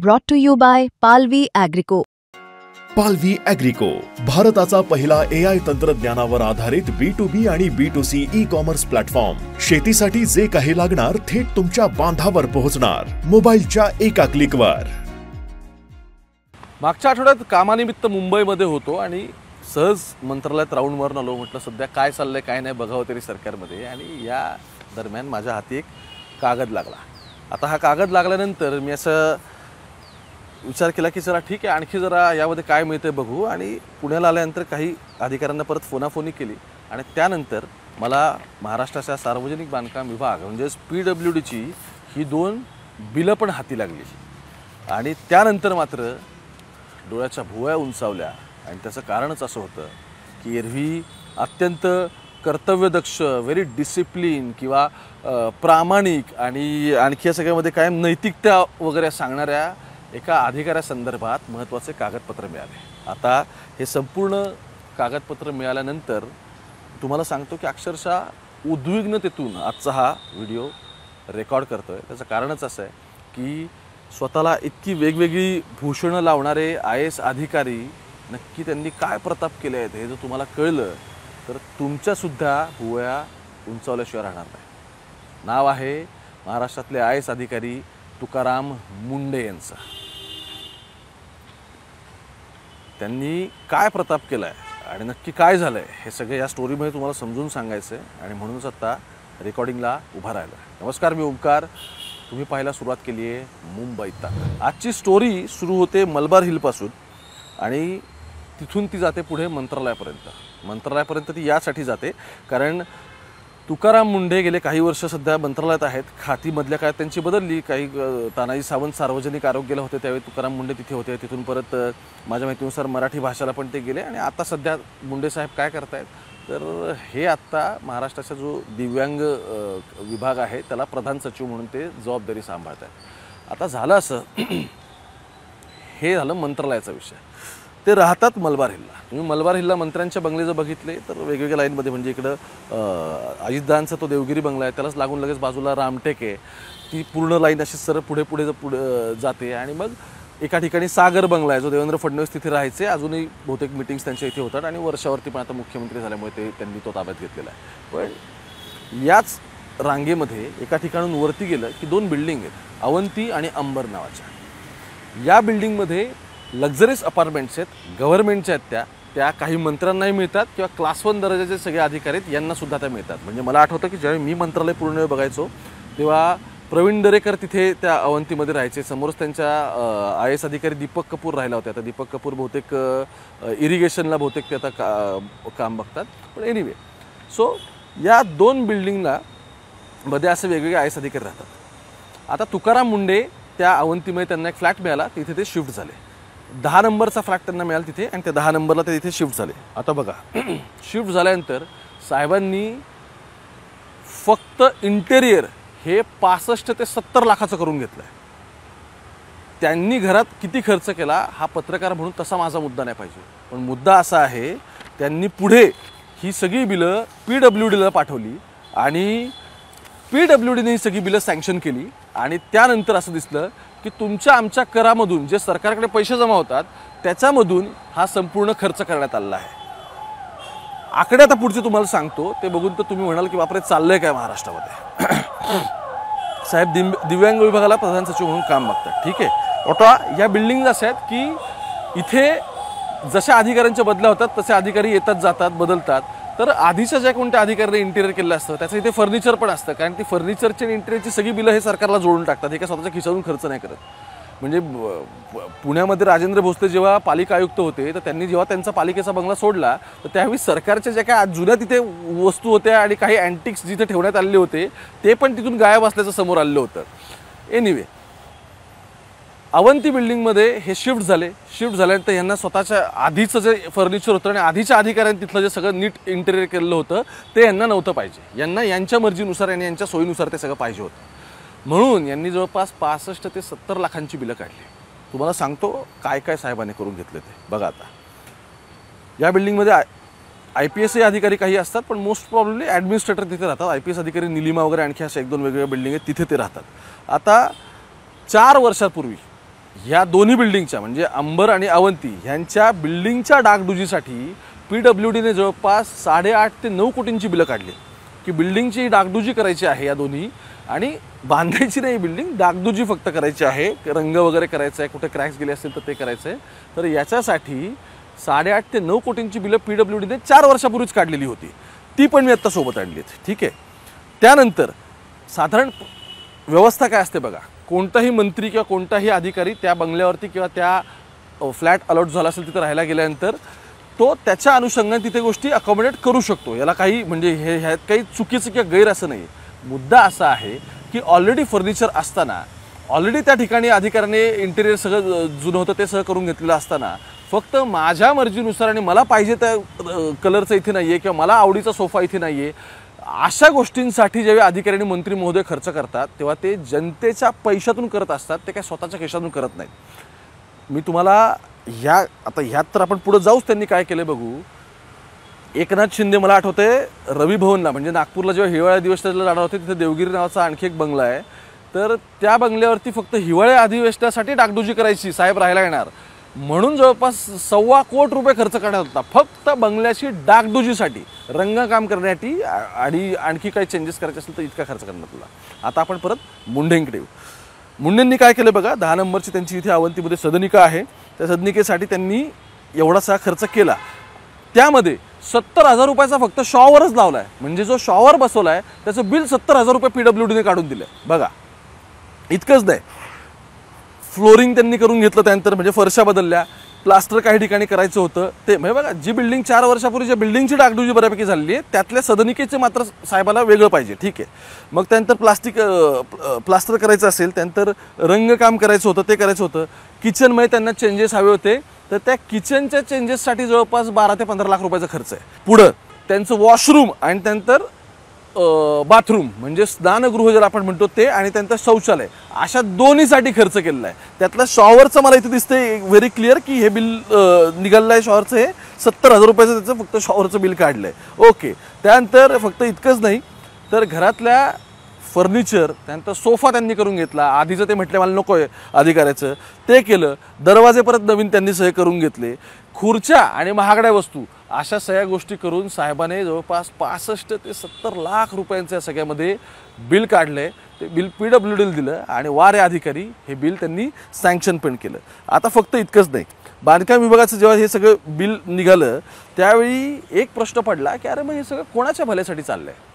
Brought to you by Palvi Agrico. पालवी ॲग्रिको, भारताचा पहिला AI तंत्रज्ञानावर आधारित B2B आणि B2C ई-कॉमर्स प्लॅटफॉर्म. शेतीसाठी जे काही लागणार थेट तुमच्या बांधावर पोहोचणार, मोबाईलच्या एका क्लिकवर. मागच्या आठवड्यात कामानिमित्त मुंबईमध्ये होतो आणि सहज मंत्रालयात राऊंड मारून आलो. म्हटलं सध्या काय चाललंय काय नाही बघावं तरी सरकारमध्ये. आणि या दरम्यान माझ्या हाती एक कागद लागला. आता हा कागद लागल्यानंतर मी असं विचार केला की चला ठीक आहे, आणखी जरा यामध्ये काय मिळतं बघू. आणि पुण्याला आल्यानंतर काही अधिकाऱ्यांना परत फोनाफोनी केली आणि त्यानंतर मला महाराष्ट्राच्या सार्वजनिक बांधकाम विभाग म्हणजेच PWDची ही 2 बिलं पण हाती लागली. आणि त्यानंतर मात्र डोळ्याच्या भुवया उंचावल्या. आणि त्याचं कारणच असं होतं की एरवी अत्यंत कर्तव्यदक्ष, व्हेरी डिसिप्लिन किंवा प्रामाणिक आणि आणखी या सगळ्यामध्ये कायम नैतिकता वगैरे सांगणाऱ्या एका अधिकाऱ्यासंदर्भात महत्त्वाचे कागदपत्र मिळाले. आता हे संपूर्ण कागदपत्र मिळाल्यानंतर तुम्हाला सांगतो की अक्षरशः उद्विग्नतेतून आजचा हा व्हिडिओ रेकॉर्ड करतो आहे. त्याचं कारणच असं आहे की स्वतःला इतकी वेगवेगळी भूषणं लावणारे IAS अधिकारी नक्की त्यांनी काय प्रताप केले आहेत हे जर तुम्हाला कळलं तर तुमच्यासुद्धा भुवया उंचावल्याशिवाय राहणार नाही. नाव आहे महाराष्ट्रातले IAS अधिकारी तुकाराम मुंढे यांचं. त्यांनी काय प्रताप केला आहे आणि नक्की काय झालं आहे हे सगळे या स्टोरीमध्ये तुम्हाला समजून सांगायचं आहे. आणि म्हणूनच आता रेकॉर्डिंगला उभा राहिला. नमस्कार, मी ओमकार. तुम्ही पाहायला सुरुवात केली आहे मुंबई तक. आजची स्टोरी सुरू होते मलबार हिलपासून आणि तिथून ती जाते पुढे मंत्रालयापर्यंत. मंत्रालयापर्यंत ती यासाठी जाते कारण तुकाराम मुंढे गेले काही वर्ष सध्या मंत्रालयात आहेत. खातीमधल्या काळात त्यांची बदलली. काही तानाजी सावंत सार्वजनिक आरोग्याला होते त्यावेळी तुकाराम मुंढे तिथे होते. तिथून परत माझ्या माहितीनुसार मराठी भाषेला पण ते गेले. आणि आता सध्या मुंढे साहेब काय करतायत तर हे आत्ता महाराष्ट्राचा जो दिव्यांग विभाग आहे त्याला प्रधान सचिव म्हणून ते जबाबदारी सांभाळत आहेत. आता झालं असं, हे झालं मंत्रालयाचा विषय. ते राहतात मलबार हिलला. तुम्ही मलबार हिलला मंत्र्यांच्या बंगले जर बघितले तर वेगवेगळ्या लाईनमध्ये, म्हणजे इकडं अजितदादांचा तो देवगिरी बंगला आहे त्यालाच लागून लगेच बाजूला रामटेक आहे. ती पूर्ण लाईन अशी सर पुढे जाते. आणि मग एका ठिकाणी सागर बंगला आहे जो देवेंद्र फडणवीस तिथे राहायचे. अजूनही बहुतेक मिटिंग्स त्यांच्या इथे होतात आणि वर्षावरती पण आता मुख्यमंत्री झाल्यामुळे त्यांनी तो ताब्यात घेतलेला आहे. पण याच रांगेमध्ये एका ठिकाणून वरती गेलं की 2 बिल्डिंग आहेत, अवंती आणि अंबर नावाच्या. या बिल्डिंगमध्ये लक्झरीज अपार्टमेंट्स आहेत, गव्हर्नमेंटच्या आहेत. त्या काही मंत्र्यांनाही मिळतात किंवा क्लास 1 दर्जाचे सगळे अधिकारी आहेत यांनासुद्धा त्या मिळतात. म्हणजे मला आठवतं की ज्यावेळी मी मंत्रालय पूर्ण वेळ बघायचो तेव्हा प्रवीण दरेकर तिथे त्या अवंतीमध्ये राहायचे. समोरच त्यांच्या IAS अधिकारी दीपक कपूर राहिला होता. आता दीपक कपूर बहुतेक इरिगेशनला बहुतेक ते आता काम बघतात. पण एनिवे, सो या 2 बिल्डिंगला मध्ये असे वेगवेगळे IAS अधिकारी राहतात. आता तुकाराम मुंढे त्या अवंतीमध्ये त्यांना एक फ्लॅट मिळाला, तिथे ते शिफ्ट झाले. 10 नंबरचा फ्लॅट त्यांना मिळाला तिथे आणि त्या 10 नंबरला ते तिथे शिफ्ट झाले. आता बघा, शिफ्ट झाल्यानंतर साहेबांनी फक्त इंटेरियर हे 65 ते 70 लाखाचं करून घेतलं आहे. त्यांनी घरात किती खर्च केला हा पत्रकार म्हणून तसा माझा मुद्दा नाही पाहिजे. पण मुद्दा असा आहे, त्यांनी पुढे ही सगळी बिलं PWDला पाठवली आणि PWDने ही सगळी बिलं सँक्शन केली. आणि त्यानंतर असं दिसलं की तुमच्या आमच्या करामधून जे सरकारकडे पैसे जमा होतात त्याच्यामधून हा संपूर्ण खर्च करण्यात आलेला आहे. आकडे आता पुढचे तुम्हाला सांगतो, ते बघून तर तुम्ही म्हणाल की बापरे चाललंय काय महाराष्ट्रामध्ये. साहेब दिव्यांग विभागाला प्रधान सचिव म्हणून काम बघतात, ठीक आहे. आता या बिल्डिंग अशा आहेत की इथे जशा अधिकाऱ्यांच्या बदल्या होतात तसे अधिकारी येतात जातात बदलतात. तर आधीच्या ज्या कोणत्या अधिकाऱ्यांनी इंटेरियर केलेलं असतं त्याचं इथे फर्निचर पण असतं, कारण ती फर्निचरची आणि इंटेरियरची सगळी बिलं हे सरकारला जोडून टाकतात. हे काय स्वतःच्या खिशातून खर्च नाही करत. म्हणजे पुण्यामध्ये राजेंद्र भोसले जेव्हा पालिका आयुक्त होते तर त्यांनी जेव्हा त्यांचा पालिकेचा बंगला सोडला तर त्यावेळी सरकारच्या ज्या काही जुन्या तिथे वस्तू होत्या आणि काही अँटिक्स जिथे ठेवण्यात आलेले होते ते पण तिथून गायब असल्याचं समोर आलेलं होतं. एनिवे, अवंती बिल्डिंगमध्ये हे शिफ्ट झाले. शिफ्ट झाल्यानंतर यांना स्वतःच्या आधीचं जे फर्निचर होतं आणि आधीच्या अधिकाऱ्यांनी तिथलं जे सगळं नीट इंटेरियर केलेलं होतं ते यांना नव्हतं पाहिजे. यांना यांच्या मर्जीनुसार आणि यांच्या सोयीनुसार ते सगळं पाहिजे होतं. म्हणून यांनी जवळपास 65 ते 70 लाखांची बिलं काढली. तुम्हाला सांगतो काय काय साहेबांनी करून घेतले ते बघा. आता या बिल्डिंगमध्ये IPS अधिकारी काही असतात, पण मोस्ट प्रॉब्लेमली ॲडमिनिस्ट्रेटर तिथे राहतात. IPS अधिकारी निलिमा वगैरे आणखी अशा 1-2 वेगवेगळ्या बिल्डिंग आहेत तिथे ते राहतात. आता 4 वर्षापूर्वी ह्या दोन्ही बिल्डिंगच्या म्हणजे अंबर आणि अवंती ह्यांच्या बिल्डिंगच्या डागडुजीसाठी PWDने जवळपास 8.5 ते 9 कोटींची बिलं काढली की बिल्डिंगची डागडुजी करायची आहे या दोन्ही, आणि बांधायची नाही बिल्डिंग, डागडुजी फक्त करायची आहे, रंग वगैरे करायचं आहे, कुठे क्रॅक्स गेले असतील तर ते करायचं आहे. तर याच्यासाठी 8.5 ते 9 कोटींची बिलं PWDने 4 वर्षापूर्वीच काढलेली होती. ती पण मी आत्ता सोबत आणलीत. ठीक आहे. त्यानंतर साधारण व्यवस्था काय असते बघा, कोणताही मंत्री किंवा कोणताही अधिकारी त्या बंगल्यावरती किंवा त्या फ्लॅट अलॉट झाला असेल तिथे राहायला गेल्यानंतर तो त्याच्या अनुषंगाने तिथे गोष्टी अकॉमोडेट करू शकतो. याला काही म्हणजे ह्यात काही चुकीचं किंवा गैर असं नाही. मुद्दा असा आहे की ऑलरेडी फर्निचर असताना, ऑलरेडी त्या ठिकाणी अधिकाऱ्याने इंटेरियर सगळं जुनं होतं ते सगळं करून घेतलेलं असताना फक्त माझ्या मर्जीनुसार आणि मला पाहिजे त्या कलरचं इथे नाही आहे किंवा मला आवडीचा सोफा इथे नाही आहे, अशा गोष्टींसाठी जेव्हा अधिकारी आणि मंत्री महोदय खर्च करतात तेव्हा ते जनतेच्या पैशातून करत असतात, ते काय स्वतःच्या खिशातून करत नाहीत. मी तुम्हाला ह्यात तर आपण पुढे जाऊच. त्यांनी काय केलं बघू. एकनाथ शिंदे मला आठवते रवी भवनला म्हणजे नागपूरला जेव्हा हिवाळ्या अधिवेशनाला जाणार होते तिथे देवगिरी नावाचा आणखी एक बंगला आहे, तर त्या बंगल्यावरती फक्त हिवाळ्या अधिवेशनासाठी डागडुजी करायची, साहेब राहायला येणार म्हणून जवळपास ₹1.25 कोटी खर्च करण्यात होता फक्त बंगल्याची डागडुजीसाठी, रंगकाम करण्यासाठी आणि आणखी काही चेंजेस करायचे असेल तर इतका खर्च करण्यात आला. आता आपण परत मुंढेंकडे येऊ. मुंढेंनी काय केलं बघा, 10 नंबरची त्यांची इथे अवंतीमध्ये सदनिका आहे, त्या सदनिकेसाठी त्यांनी एवढासा खर्च केला. त्यामध्ये ₹70,000 फक्त शॉवरच लावला आहे. म्हणजे जो शॉवर बसवला आहे त्याचं बिल ₹70,000 PWDने काढून दिलं बघा. इतकंच नाही, फ्लोरिंग त्यांनी करून घेतलं, त्यानंतर म्हणजे फरशा बदलल्या, प्लास्टर काही ठिकाणी करायचं होतं ते म्हणजे बघा. जी बिल्डिंग 4 वर्षापूर्वी ज्या बिल्डिंगची डागडुजी बऱ्यापैकी झालेली आहे त्यातल्या सदनिकेचे मात्र साहेबाला वेगळं पाहिजे. ठीक आहे. मग त्यानंतर प्लास्टर करायचं असेल, त्यानंतर रंगकाम करायचं होतं ते करायचं होतं. किचनमध्ये त्यांना चेंजेस हवे होते, तर त्या किचनच्या चेंजेससाठी जवळपास 12 ते 15 लाख रुपयाचा खर्च आहे. पुढं त्यांचं वॉशरूम आणि त्यानंतर बाथरूम म्हणजे स्नानगृह ज्याला आपण म्हणतो ते, आणि त्यानंतर शौचालय, अशा दोन्हीसाठी खर्च केलेला आहे. त्यातलं शॉवरचं मला इथे दिसतंय व्हेरी क्लिअर की हे बिल निघालं आहे शॉवरचं, हे ₹70,000 त्याचं फक्त शॉवरचं बिल काढलं आहे. ओके. त्यानंतर फक्त इतकंच नाही तर घरातल्या फर्निचर, त्यानंतर सोफा त्यांनी करून घेतला. आधीचं ते म्हटलं मला नको आहे अधिकाऱ्याचं, ते केलं. दरवाजे परत नवीन त्यांनी सगळे करून घेतले. खुर्च्या आणि महागड्या वस्तू अशा सगळ्या गोष्टी करून साहेबाने जवळपास 65 ते 70 लाख रुपयांचं या सगळ्यामध्ये बिल काढलं आहे. ते बिल PWDला दिलं आणि वारे अधिकारी हे बिल त्यांनी सँक्शन पण केलं. आता फक्त इतकंच नाही, बांधकाम विभागाचं जेव्हा हे सगळं बिल निघालं त्यावेळी एक प्रश्न पडला की अरे मग हे सगळं कोणाच्या भल्यासाठी चाललं आहे.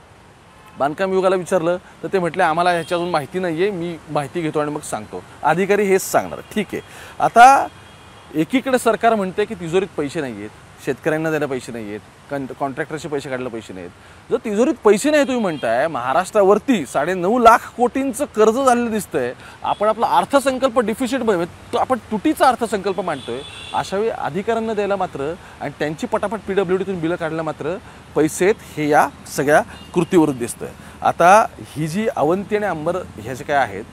बांधकाम विभागाला विचारलं तर ते म्हटले आम्हाला ह्याच्या अजून माहिती नाही आहे, मी माहिती घेतो आणि मग सांगतो. अधिकारी हेच सांगणार. ठीक आहे. आता एकीकडे सरकार म्हणते की तिजोरीत पैसे नाही आहेत, शेतकऱ्यांना द्यायला पैसे नाही आहेत, कॉन्ट्रॅक्टरचे पैसे काढायला पैसे नाहीत. जर तिजोरीत पैसे नाही तुम्ही म्हणताय, महाराष्ट्रावरती 9.5 लाख कोटींचं कर्ज झालेलं दिसतंय, आपण आपला अर्थसंकल्प डिफिसिट आपण तुटीचा अर्थसंकल्प मांडतोय, अशावेळी अधिकाऱ्यांना द्यायला मात्र आणि त्यांची पटापट PWDतून बिलं काढायला मात्र पैसे आहेत हे या सगळ्या कृतीवरून दिसतंय. आता ही जी अवंती आणि अंबर ह्या जे काय आहेत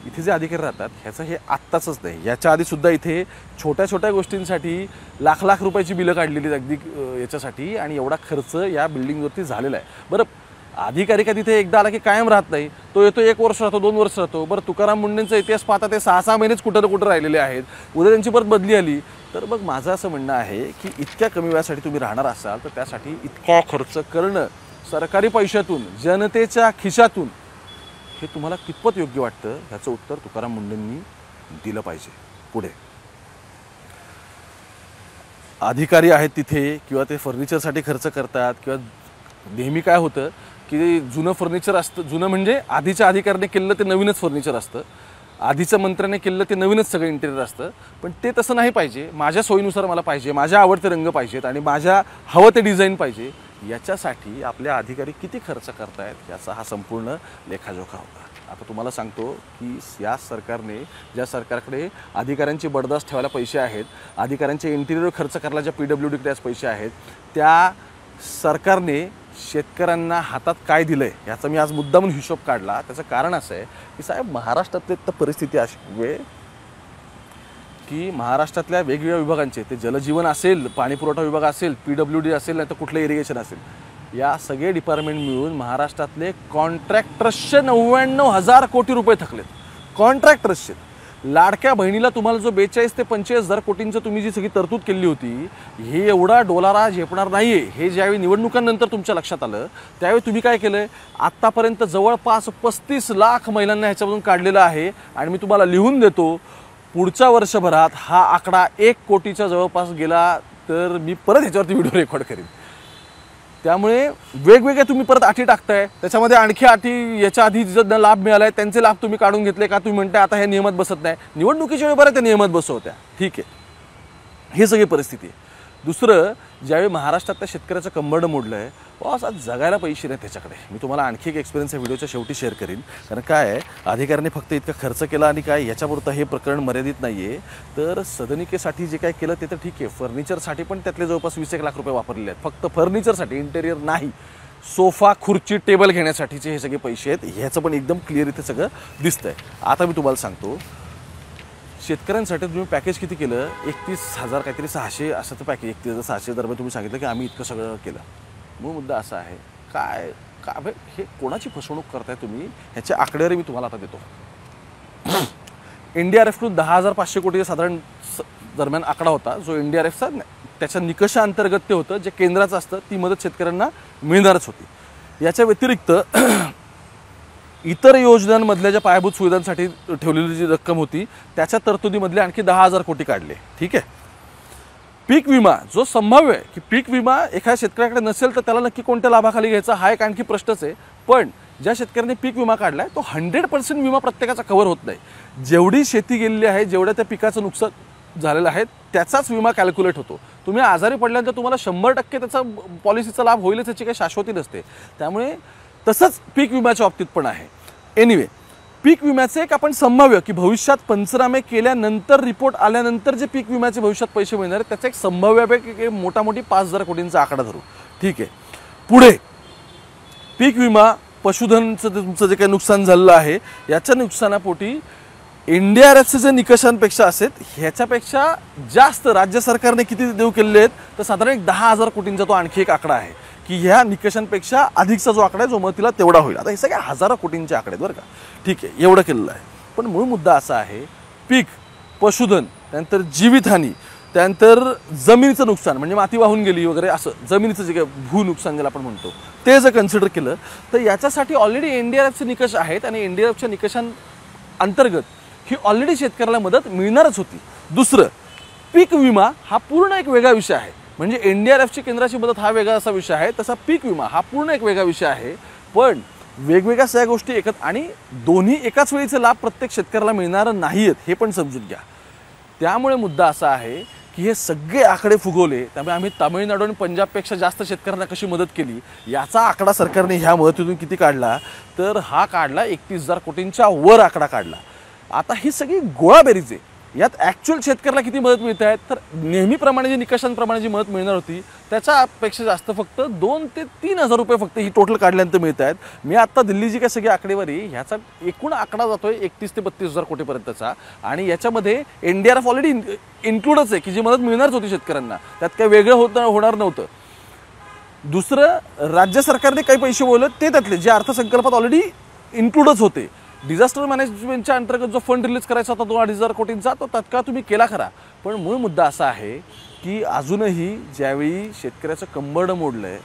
इथे जे अधिकारी राहतात ह्याचं हे आत्ताचंच नाही, याच्या आधीसुद्धा इथे छोट्या छोट्या गोष्टींसाठी लाख लाख रुपयाची बिलं काढलेली अगदी याच्यासाठी, आणि एवढा खर्च या बिल्डिंगवरती झालेला आहे. बरं, अधिकारी का तिथे एकदा आला की कायम राहत नाही, तो येतो 1 वर्ष राहतो, 2 वर्ष राहतो. बरं, तुकाराम मुंढेंचा इतिहास पाहता ते 6-6 महिनेच कुठं ना कुठं राहिलेले आहेत. उद्या त्यांची परत बदली आली तर मग माझं असं म्हणणं आहे की इतक्या कमी वेळासाठी तुम्ही राहणार असाल तर त्यासाठी इतका खर्च करणं सरकारी पैशातून, जनतेच्या खिशातून, हे तुम्हाला कितपत योग्य वाटतं ह्याचं उत्तर तुकाराम मुंढेंनी दिलं पाहिजे. पुढे अधिकारी आहेत तिथे किंवा ते फर्निचरसाठी खर्च करतात किंवा नेहमी काय होतं की जुनं फर्निचर असतं, जुनं म्हणजे आधीच्या अधिकाऱ्याने केलेलं ते नवीनच फर्निचर असतं, आधीच्या मंत्र्याने केलेलं ते नवीनच सगळं इंटेरियर असतं. पण ते तसं नाही पाहिजे, माझ्या सोयीनुसार मला पाहिजे, माझ्या आवडते रंग पाहिजेत आणि माझ्या हवं ते डिझाईन पाहिजे. याच्यासाठी आपले अधिकारी किती खर्च करतायत याचा हा संपूर्ण लेखाजोखा होता. आता तुम्हाला सांगतो की या सरकारने, ज्या सरकारकडे अधिकाऱ्यांची बडदास्त ठेवायला पैसे आहेत, अधिकाऱ्यांचे इंटिरियर खर्च करायला ज्या PWDकडे आज पैसे आहेत, त्या सरकारने शेतकऱ्यांना हातात काय दिलं आहे याचा मी आज मुद्दामून हिशोब काढला. त्याचं कारण असं आहे की साहेब महाराष्ट्रातली तर परिस्थिती अशी आहे की महाराष्ट्रातल्या वेगवेगळ्या विभागांचे, ते जलजीवन असेल, पाणीपुरवठा विभाग असेल, PWD असेल, नाही तर कुठलं इरिगेशन असेल, या सगळे डिपार्टमेंट मिळून महाराष्ट्रातले कॉन्ट्रॅक्टर्सचे 99,000 कोटी रुपये थकलेत. कॉन्ट्रॅक्टर्सचे लाडक्या बहिणीला तुम्हाला जो 42 ते 45,000 कोटींचं तुम्ही जी सगळी तरतूद केली होती, हे एवढा डोलारा झेपणार नाहीये हे ज्यावेळी निवडणुकांनंतर तुमच्या लक्षात आलं त्यावेळी तुम्ही काय केलंय? आत्तापर्यंत जवळपास 35 लाख महिलांना ह्याच्यामधून काढलेलं आहे आणि मी तुम्हाला लिहून देतो, पुढच्या वर्षभरात हा आकडा 1 कोटीच्या जवळपास गेला तर मी परत ह्याच्यावरती व्हिडिओ रेकॉर्ड करेन. त्यामुळे वेगवेगळे तुम्ही परत अटी टाकताय, त्याच्यामध्ये आणखी अटी याच्या आधी ज्यांना लाभ मिळालाय त्यांचे लाभ तुम्ही काढून घेतले का? तुम्ही म्हणताय आता हे नियमात बसत नाही. निवडणुकीच्या वेळी बरं त्या नियमात बसवत्या, ठीक आहे, ही सगळी परिस्थिती आहे. दुसरं, ज्यावेळी महाराष्ट्रातल्या शेतकऱ्याचं कंबरडं मोडलंय, बॉस आज जगायला पैसे नाही त्याच्याकडे. मी तुम्हाला आणखी एक एक्सपिरियन्स या व्हिडिओच्या शेवटी शेअर करीन. कारण काय आहे, अधिकाऱ्यांनी फक्त इतका खर्च केला आणि काय याच्यापुरतं हे प्रकरण मर्यादित नाही आहे. तर सदनिकेसाठी जे काय केलं ते तर ठीक आहे, फर्निचरसाठी पण त्यातले जवळपास 20-1 लाख रुपये वापरलेले आहेत. फक्त फर्निचरसाठी, इंटेरियर नाही, सोफा खुर्ची टेबल घेण्यासाठीचे हे सगळे पैसे आहेत. ह्याचं पण एकदम क्लिअर इथे सगळं दिसतंय. आता मी तुम्हाला सांगतो, शेतकऱ्यांसाठी तुम्ही पॅकेज किती केलं? 31,000 काहीतरी 600 असं तर पॅकेज, 31,600 दरम्यान तुम्ही सांगितलं की आम्ही इतकं सगळं केलं. मग मुद्दा असा आहे, काय हे कोणाची फसवणूक करताय तुम्ही? ह्याचे आकडेवारी मी तुम्हाला आता देतो. NDRFकडून 10,500 कोटी साधारण दरम्यान आकडा होता, जो NDRFचा त्याच्या निकषाअंतर्गत ते होतं, जे केंद्राचं असतं ती मदत शेतकऱ्यांना मिळणारच होती. याच्या व्यतिरिक्त इतर योजनांमधल्या ज्या पायाभूत सुविधांसाठी ठेवलेली जी रक्कम होती त्याच्या तरतुदीमधले आणखी 10,000 कोटी काढले, ठीक आहे. पीक विमा जो संभाव्य आहे की पीक विमा एखाद्या शेतकऱ्याकडे नसेल तर त्याला नक्की कोणत्या लाभाखाली घ्यायचा हा एक आणखी प्रश्नच आहे. पण ज्या शेतकऱ्यांनी पीक विमा काढलाय तो 100% विमा प्रत्येकाचा कव्हर होत नाही. जेवढी शेती गेलेली आहे, जेवढ्या त्या पिकाचं नुकसान झालेलं आहे त्याचाच विमा कॅल्क्युलेट होतो. तुम्ही आजारी पडल्यानंतर तुम्हाला 100% त्याचा पॉलिसीचा लाभ होईलच याची काही शाश्वती नसते. त्यामुळे तसंच पीक विम्याच्या बाबतीत पण आहे. एनिवे, पीक विम्याचे एक आपण संभाव्य की भविष्यात पंचनामे केल्यानंतर रिपोर्ट आल्यानंतर जे पीक विम्याचे भविष्यात पैसे मिळणार आहेत त्याचा एक संभाव्य मोठामोठी 5,000 कोटींचा आकडा धरू, ठीक आहे. पुढे पीक विमा, पशुधनचं तुमचं जे काही नुकसान झालेलं आहे याच्या नुकसानापोटी NDRFचे जे निकषांपेक्षा असेल ह्याच्यापेक्षा जास्त राज्य सरकारने किती देऊ केलेले आहेत तर साधारण 10,000 कोटींचा तो आणखी एक आकडा आहे की ह्या निकषांपेक्षा अधिकचा जो आकडा आहे जो मदतीला तेवढा होईल. आता हे सगळे हजारो कोटींचे आकडे आहेत बरं का, ठीक आहे, एवढं केलेलं आहे. पण मूळ मुद्दा असा आहे, पीक, पशुधन, त्यानंतर जीवितहानी, त्यानंतर जमिनीचं नुकसान म्हणजे माती वाहून गेली वगैरे असं जमिनीचं जे काही भू नुकसान ज्याला आपण म्हणतो ते जर कन्सिडर केलं तर याच्यासाठी ऑलरेडी NDRFचे निकष आहेत आणि NDRFच्या निकषांअंतर्गत ही ऑलरेडी शेतकऱ्याला मदत मिळणारच होती. दुसरं, पीक विमा हा पूर्ण एक वेगळा विषय आहे. म्हणजे NDRFची केंद्राची मदत हा वेगळा असा विषय आहे, तसा पीक विमा हा पूर्ण एक वेगळा विषय आहे. पण वेगवेगळ्या सगळ्या गोष्टी एकत्र आणि दोन्ही एकाच वेळीचे लाभ प्रत्येक शेतकऱ्याला मिळणार नाहीत हे पण समजून घ्या. त्यामुळे मुद्दा असा आहे की हे सगळे आकडे फुगवले, त्यामुळे आम्ही तामिळनाडू आणि पंजाबपेक्षा जास्त शेतकऱ्यांना कशी मदत केली याचा आकडा सरकारने ह्या मदतीतून किती काढला तर हा काढला 31,000 कोटींच्या वर आकडा काढला. आता ही सगळी गोळाबेरीज आहे. यात ॲक्च्युअल शेतकऱ्याला किती मदत मिळत आहे तर नेहमीप्रमाणे जी निकषांप्रमाणे जी मदत मिळणार होती त्याच्यापेक्षा जास्त फक्त 2,000 ते 3,000 रुपये फक्त ही टोटल काढल्यानंतर मिळत आहेत. मी आत्ता दिल्लीची काय सगळी आकडेवारी ह्याचा एकूण आकडा जातोय 31,000 ते 32,000 कोटीपर्यंतचा आणि याच्यामध्ये NDRF ऑलरेडी इन्क्लूडच आहे की जी मदत मिळणारच होती शेतकऱ्यांना, त्यात काही वेगळं होणार नव्हतं. दुसरं, राज्य सरकारने काही पैसे बोलले ते त्यातले जे अर्थसंकल्पात ऑलरेडी इन्क्लूडच होते. डिझास्टर मॅनेजमेंटच्या अंतर्गत जो फंड रिलीज करायचा होता 2,000-2,500 कोटींचा तो तत्काळ तुम्ही केला खरा. पण मूळ मुद्दा असा आहे की अजूनही ज्यावेळी शेतकऱ्याचं कंबरडं मोडलं आहे,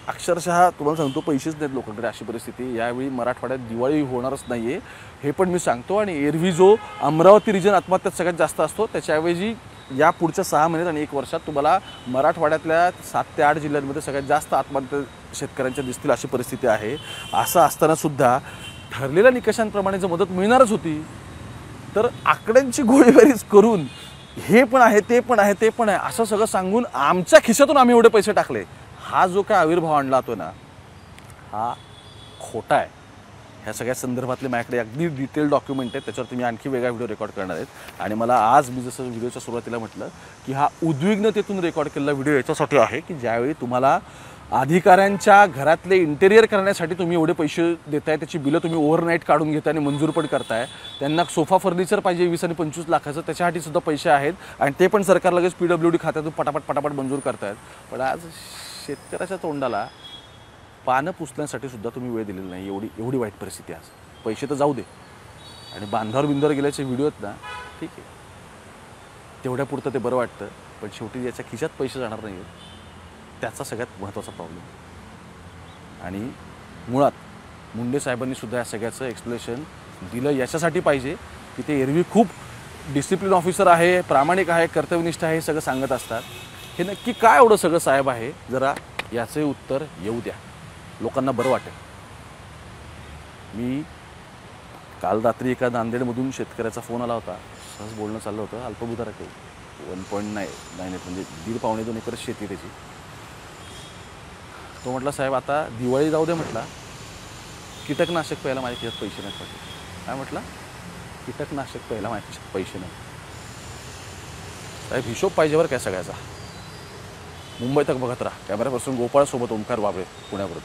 अक्षरशः तुम्हाला सांगतो पैसेच नाहीत लोकांकडे, अशी परिस्थिती. यावेळी मराठवाड्यात दिवाळी होणारच नाही आहे हे पण मी सांगतो. आणि एरवी जो अमरावती रिजन आत्महत्यात सगळ्यात जास्त असतो त्याच्याऐवजी या पुढच्या 6 महिन्यात आणि 1 वर्षात तुम्हाला मराठवाड्यातल्या 7 ते 8 जिल्ह्यांमध्ये सगळ्यात जास्त आत्महत्या शेतकऱ्यांच्या दिसतील अशी परिस्थिती आहे. असं असतानासुद्धा ठरलेल्या निकषांप्रमाणे जर मदत मिळणारच होती तर आकड्यांची गोळीबारीच करून हे पण आहे ते पण आहे ते पण आहे असं सगळं सांगून आमच्या खिशातून आम्ही एवढे पैसे टाकले, हा जो काय आविर्भाव आणला होतो ना हा खोटा आहे. ह्या सगळ्या संदर्भातले माझ्याकडे अगदी डिटेल डॉक्युमेंट आहेत, त्याच्यावर तुम्ही आणखी वेगळा व्हिडिओ रेकॉर्ड करणार आहेत. आणि मला आज मी जसं व्हिडिओच्या सुरुवातीला म्हटलं की हा उद्विग्नतेतून रेकॉर्ड केलेला व्हिडिओ याच्यासाठी आहे की ज्यावेळी तुम्हाला अधिकाऱ्यांच्या घरातले इंटेरियर करण्यासाठी तुम्ही एवढे पैसे देताय, त्याची बिलं तुम्ही ओव्हरनाईट काढून घेताय आणि मंजूर पण करताय. त्यांना सोफा फर्निचर पाहिजे 20 आणि 25 लाखाचं, त्याच्यासाठी सुद्धा पैसे आहेत आणि ते पण सरकार लगेच PWD खात्यातून पटापट मंजूर करतायत. पण आज शेतकऱ्याच्या तोंडाला पानं पुसण्यासाठी सुद्धा तुम्ही वेळ दिलेला नाही. एवढी वाईट परिस्थिती आज. पैसे तर जाऊ दे आणि बांधावर गेल्याचे व्हिडिओ आहेत ना ठीक आहे, तेवढ्यापुरतं ते बरं वाटतं, पण शेवटी याच्या खिशात पैसे जाणार नाही आहेत, त्याचा सगळ्यात महत्त्वाचा प्रॉब्लेम. आणि मुळात मुंडे साहेबांनी सुद्धा या सगळ्याचं एक्सप्लेनेशन दिलं याच्यासाठी पाहिजे की ते एरवी खूप डिसिप्लिन ऑफिसर आहे, प्रामाणिक आहे, कर्तव्यनिष्ठ आहे, हे सगळं सांगत असतात. हे नक्की काय एवढं सगळं साहेब आहे, जरा याचे उत्तर येऊ द्या, लोकांना बरं वाटेल. मी काल रात्री एका नांदेडमधून शेतकऱ्याचा फोन आला होता, सहज बोलणं चाललं होतं, अल्पभूधारक आहे, 1.98 म्हणजे 1.5-2 एकर शेती त्याची. तो म्हटला साहेब आता दिवाळी जाऊ दे, म्हटला कीटकनाशक प्यायला माझ्या खिशात पैसे नाहीत. म्हटलं काय? म्हटलं कीटकनाशक प्यायला माझ्या खिशात पैसे नाही. साहेब हिशोब पाहिजे बरं काय सगळ्याचा. मुंबई तक बघत राहा. कॅमेऱ्यापासून गोपाळसोबत ओंकार वाबळे, पुण्यावरून.